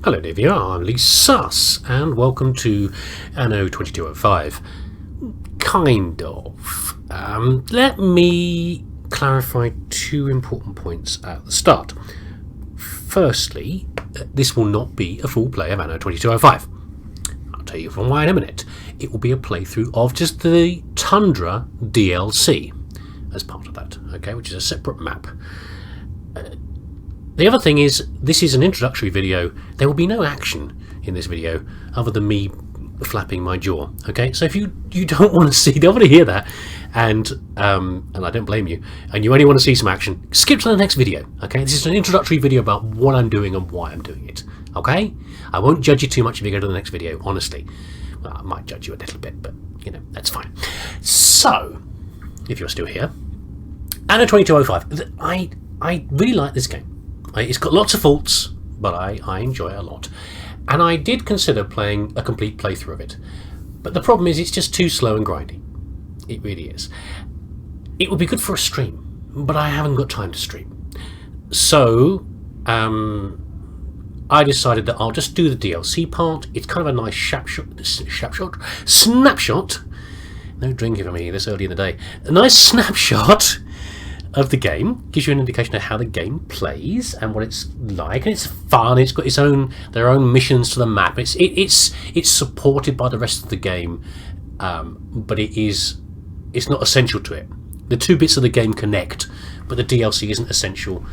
Hello there, I'm leesusss, and welcome to Anno 2205. Kind of. Let me clarify two important points at the start. Firstly, this will not be a full play of Anno 2205. I'll tell you from why in a minute. It will be a playthrough of just the Tundra DLC as part of that, okay, which is a separate map. The other thing is, this is an introductory video. There will be no action in this video other than me flapping my jaw. Okay, so if you don't want to see, don't want to hear that, and I don't blame you, and you only want to see some action, skip to the next video. Okay, this is an introductory video about what I'm doing and why I'm doing it. Okay, I won't judge you too much if you go to the next video. Honestly, well, I might judge you a little bit, but you know that's fine. So, if you're still here, Anno 2205. I really like this game. It's got lots of faults, but I enjoy it a lot. And I did consider playing a complete playthrough of it. But the problem is it's just too slow and grindy. It really is. It would be good for a stream, but I haven't got time to stream. So, I decided that I'll just do the DLC part. It's kind of a nice snapshot. No drinking for me this early in the day. A nice snapshot of the game, gives you an indication of how the game plays and what it's like, and it's fun. It's got their own missions to the map. It's supported by the rest of the game, but it's not essential to it. The two bits of the game connect, but the DLC isn't essential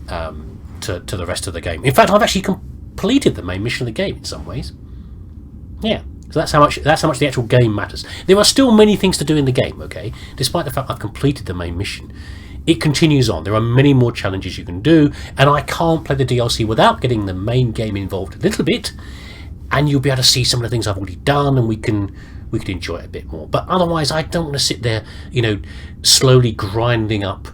to the rest of the game. In fact, I've actually completed the main mission of the game in some ways. Yeah. So that's how much the actual game matters. There are still many things to do in the game, okay? Despite the fact I've completed the main mission. It continues on. There are many more challenges you can do, and I can't play the DLC without getting the main game involved a little bit, and you'll be able to see some of the things I've already done, and we can enjoy it a bit more. But otherwise, I don't want to sit there, slowly grinding up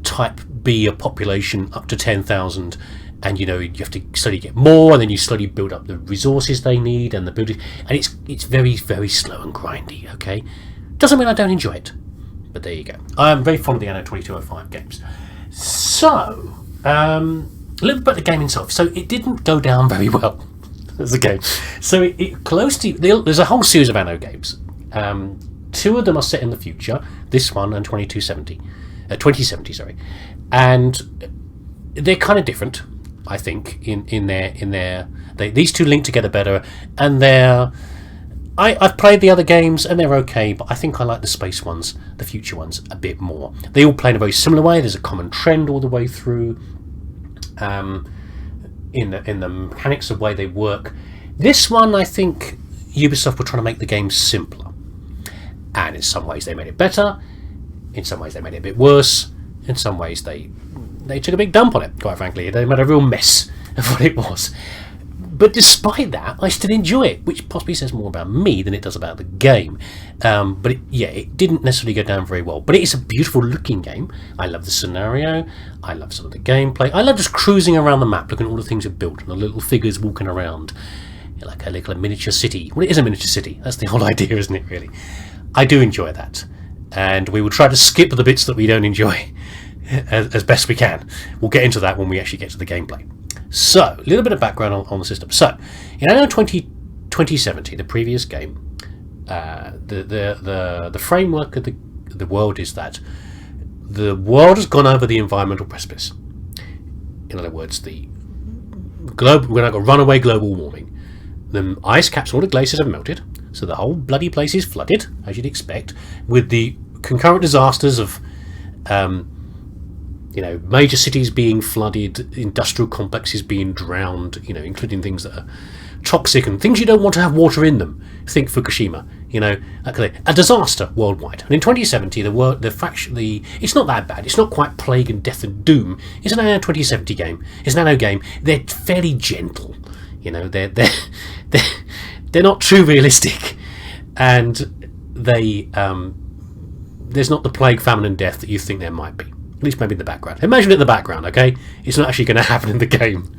type B a population up to 10,000, and you have to slowly get more, and then you slowly build up the resources they need and the building, and it's very, very slow and grindy. Okay, doesn't mean I don't enjoy it. But there you go. I'm very fond of the Anno 2205 games. So, a little bit about the game itself. So it didn't go down very well as a game. So there's a whole series of Anno games. Two of them are set in the future. This one and 2070, sorry. And they're kind of different, I think, in their these two link together better, and I've played the other games and they're okay, but I think I like the space ones, the future ones, a bit more. They all play in a very similar way. There's a common trend all the way through in the mechanics of the way they work. This one, I think Ubisoft were trying to make the game simpler, and in some ways they made it better. In some ways they made it a bit worse. In some ways they took a big dump on it. Quite frankly, they made a real mess of what it was. But despite that, I still enjoy it, which possibly says more about me than it does about the game. But it didn't necessarily go down very well. But it is a beautiful looking game. I love the scenario. I love some of the gameplay. I love just cruising around the map, looking at all the things you've built and the little figures walking around. Like a little miniature city. Well, it is a miniature city. That's the whole idea, isn't it, really? I do enjoy that. And we will try to skip the bits that we don't enjoy as best we can. We'll get into that when we actually get to the gameplay. So, a little bit of background on the system. So, in Anno 2070, the previous game, the framework of the world is that the world has gone over the environmental precipice. In other words, we've now got runaway global warming. The ice caps, all the glaciers have melted, so the whole bloody place is flooded, as you'd expect, with the concurrent disasters of major cities being flooded, industrial complexes being drowned, including things that are toxic and things you don't want to have water in them. Think Fukushima, a disaster worldwide. And in 2070, it's not that bad. It's not quite plague and death and doom. It's an Anno 2070 game. It's an Anno game. They're fairly gentle. They're not too realistic, and there's not the plague, famine, and death that you think there might be. At least maybe in the background. Imagine it in the background, okay? It's not actually going to happen in the game.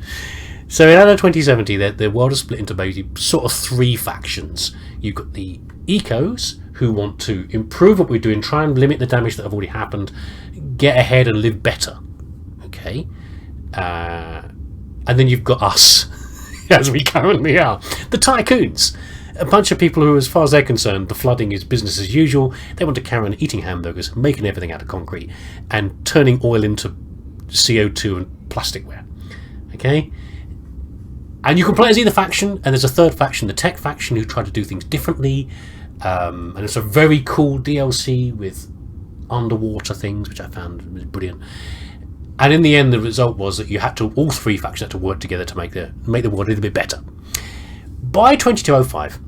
So in Anno 2070, the world is split into basically sort of three factions. You've got the ecos, who want to improve what we're doing, try and limit the damage that have already happened, get ahead and live better. Okay? And then you've got us. as we currently are. The tycoons. A bunch of people who, as far as they're concerned, the flooding is business as usual. They want to carry on eating hamburgers, making everything out of concrete, and turning oil into CO2 and plasticware. Okay? And you can play as either faction, and there's a third faction, the tech faction, who try to do things differently. And it's a very cool DLC with underwater things, which I found was brilliant. And in the end, the result was that you had to, all three factions had to work together to make the world a little bit better. By 2205,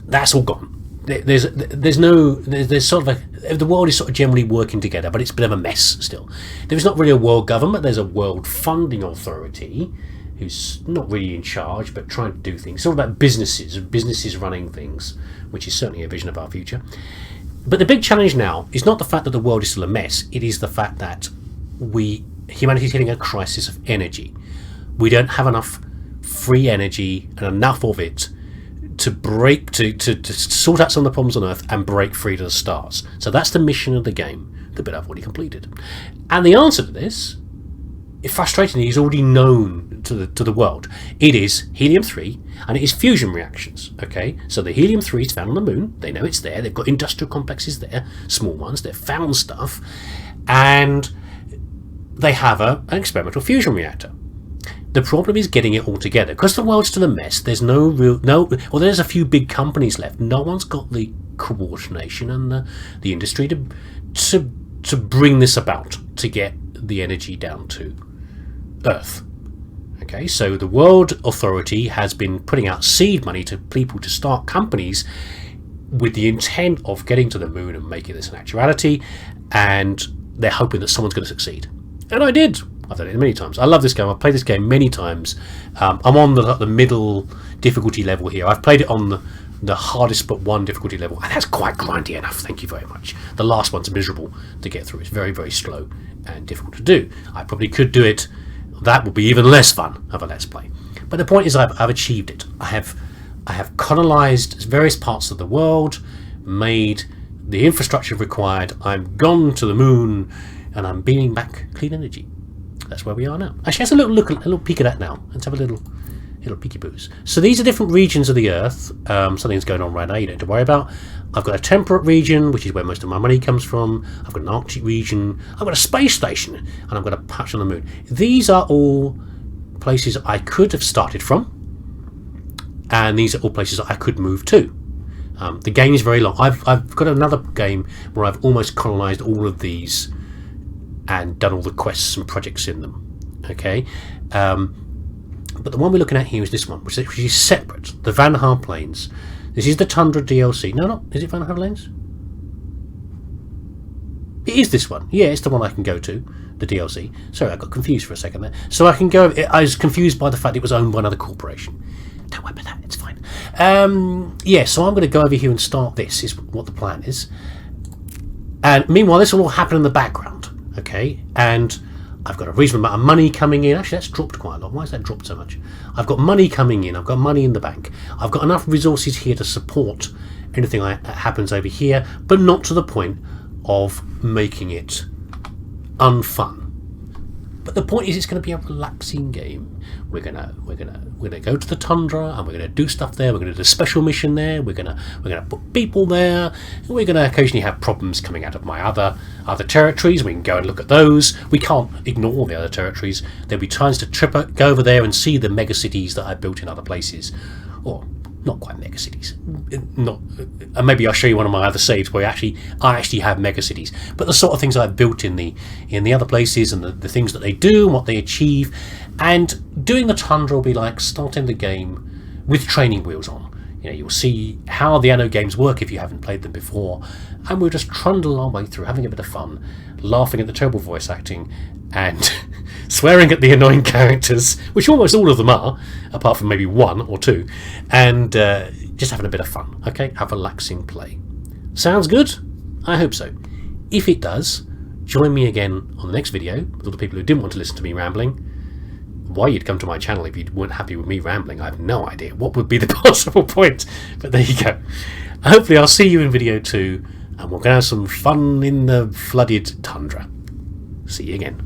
that's all gone. There's sort of the world is sort of generally working together, but it's a bit of a mess still. There's not really a world government. There's a world funding authority who's not really in charge, but trying to do things. It's all about businesses running things, which is certainly a vision of our future. But the big challenge now is not the fact that the world is still a mess. It is the fact that humanity is hitting a crisis of energy. We don't have enough free energy and enough of it to sort out some of the problems on Earth and break free to the stars. So that's the mission of the game, the bit I've already completed. And the answer to this, frustratingly, is already known to the world. It is helium-3 and it is fusion reactions. Okay, so the helium-3 is found on the moon. They know it's there. They've got industrial complexes there, small ones. They've found stuff, and they have an experimental fusion reactor. The problem is getting it all together because the world's still a mess. There's there's a few big companies left. No one's got the coordination and the industry to bring this about, to get the energy down to Earth. Okay, so the World Authority has been putting out seed money to people to start companies with the intent of getting to the moon and making this an actuality, and they're hoping that someone's going to succeed. And I did. I've done it many times. I love this game. I've played this game many times. I'm on the middle difficulty level here. I've played it on the hardest but one difficulty level, and that's quite grindy enough. Thank you very much. The last one's miserable to get through. It's very, very slow and difficult to do. I probably could do it. That would be even less fun of a Let's Play. But the point is, I've achieved it. I have colonized various parts of the world, made the infrastructure required. I'm gone to the moon, and I'm beaming back clean energy. That's where we are now. Actually, let's have a little peek at that now. Let's have a little peeky boos. So these are different regions of the Earth. Something's going on right now you don't have to worry about. I've got a temperate region, which is where most of my money comes from. I've got an Arctic region. I've got a space station, and I've got a patch on the moon. These are all places I could have started from, and these are all places I could move to. The game is very long. I've got another game where I've almost colonized all of these and done all the quests and projects in them. Okay, but the one we're looking at here is this one, which is separate. The Vanhar Plains. This is the Tundra DLC. No, is it Vanhar Plains? It is this one. Yeah, it's the one I can go to, the DLC. Sorry, I got confused for a second there. So I can go. I was confused by the fact it was owned by another corporation. Don't worry about that. It's fine. Yeah, so I'm going to go over here and start this. Is what the plan is. And meanwhile, this will all happen in the background. Okay, and I've got a reasonable amount of money coming in. Actually, that's dropped quite a lot. Why has that dropped so much? I've got money coming in. I've got money in the bank. I've got enough resources here to support anything that happens over here, but not to the point of making it unfun. But the point is, it's going to be a relaxing game. We're gonna go to the tundra, and we're gonna do stuff there. We're gonna do a special mission there. We're gonna put people there. We're gonna occasionally have problems coming out of my other territories. We can go and look at those. We can't ignore the other territories. There'll be times to go over there and see the mega cities that I built in other places, or not quite mega cities. Maybe I'll show you one of my other saves where I actually have mega cities. But the sort of things I've built in the other places, and the things that they do and what they achieve. And doing the tundra will be like starting the game with training wheels on. You'll see how the Anno games work if you haven't played them before, and we'll just trundle our way through, having a bit of fun, laughing at the terrible voice acting, and swearing at the annoying characters, which almost all of them are, apart from maybe one or two, and just having a bit of fun. Okay, a relaxing play. Sounds good? I hope so. If it does, join me again on the next video with all the people who didn't want to listen to me rambling. Why you'd come to my channel if you weren't happy with me rambling, I have no idea. What would be the possible point? But there you go. Hopefully I'll see you in video 2, and we're going to have some fun in the flooded tundra. See you again.